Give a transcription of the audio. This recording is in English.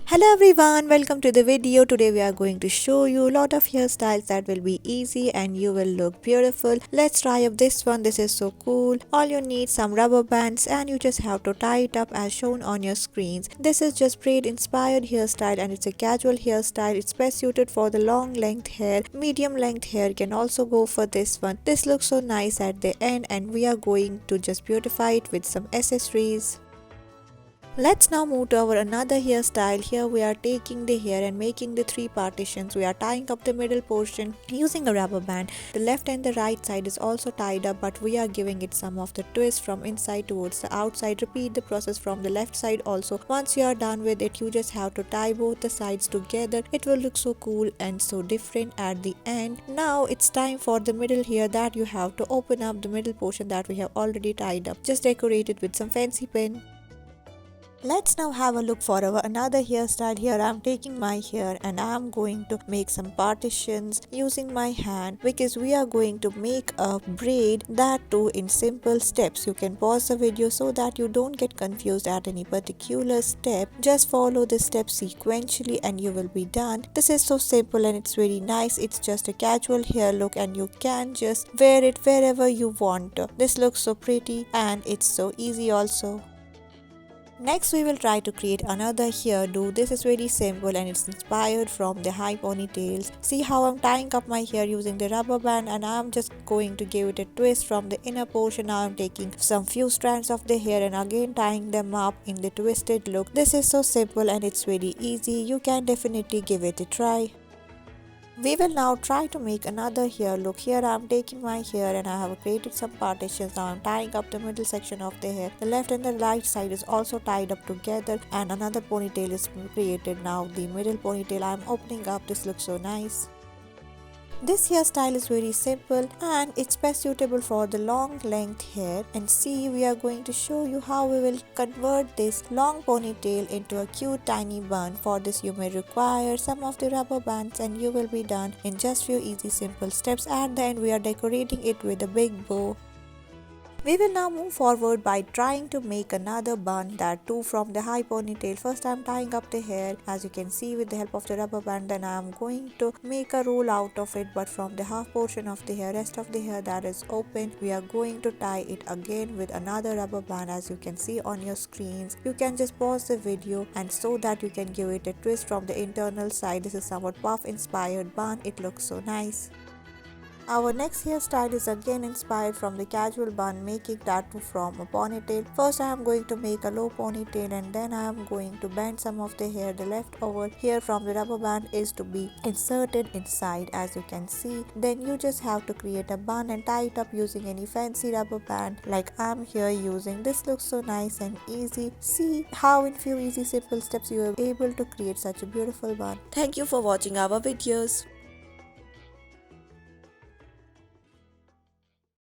Hello everyone, welcome to the video. Today we are going to show you a lot of hairstyles that will be easy and you will look beautiful. Let's try up this one. This is so cool. All you need some rubber bands and you just have to tie it up as shown on your screens. This is just braid inspired hairstyle and it's a casual hairstyle. It's best suited for the long length hair. Medium length hair can also go for this one. This looks so nice at the end and we are going to just beautify it with some accessories. Let's now move to our another hairstyle. Here we are taking the hair and making the three partitions. We are tying up the middle portion using a rubber band. The left and the right side is also tied up, but we are giving it some of the twist from inside towards the outside. Repeat the process from the left side also. Once you are done with it, you just have to tie both the sides together. It will look so cool and so different at the end. Now it's time for the middle here that you have to open up the middle portion that we have already tied up. Just decorate it with some fancy pin. Let's now have a look for our another hairstyle. Here I am taking my hair and I am going to make some partitions using my hand because we are going to make a braid, that too in simple steps. You can pause the video so that you don't get confused at any particular step. Just follow the steps sequentially and you will be done. This is so simple and it's very nice. It's just a casual hair look and you can just wear it wherever you want. This looks so pretty and it's so easy also. Next we will try to create another hairdo. This is very simple and it's inspired from the high ponytails. See how I'm tying up my hair using the rubber band and I'm just going to give it a twist from the inner portion. Now I'm taking some few strands of the hair and again tying them up in the twisted look. This is so simple and it's very easy. You can definitely give it a try. We will now try to make another hair look. Here I am taking my hair and I have created some partitions. Now I am tying up the middle section of the hair. The left and the right side is also tied up together and another ponytail is created. Now the middle ponytail I am opening up. This looks so nice. This hairstyle is very simple and it's best suitable for the long length hair. And see, we are going to show you how we will convert this long ponytail into a cute tiny bun. For this you may require some of the rubber bands and you will be done in just few easy simple steps. At the end we are decorating it with a big bow. We will now move forward by trying to make another bun, that too from the high ponytail. First I am tying up the hair as you can see with the help of the rubber band. Then I am going to make a roll out of it, but from the half portion of the hair, rest of the hair that is open, we are going to tie it again with another rubber band as you can see on your screens. You can just pause the video and so that you can give it a twist from the internal side. This is somewhat puff inspired bun. It looks so nice. Our next hairstyle is again inspired from the casual bun, making that from a ponytail. First I am going to make a low ponytail and then I am going to bend some of the hair. The leftover hair from the rubber band is to be inserted inside as you can see. Then you just have to create a bun and tie it up using any fancy rubber band like I am here using. This looks so nice and easy. See how in few easy simple steps you are able to create such a beautiful bun. Thank you for watching our videos.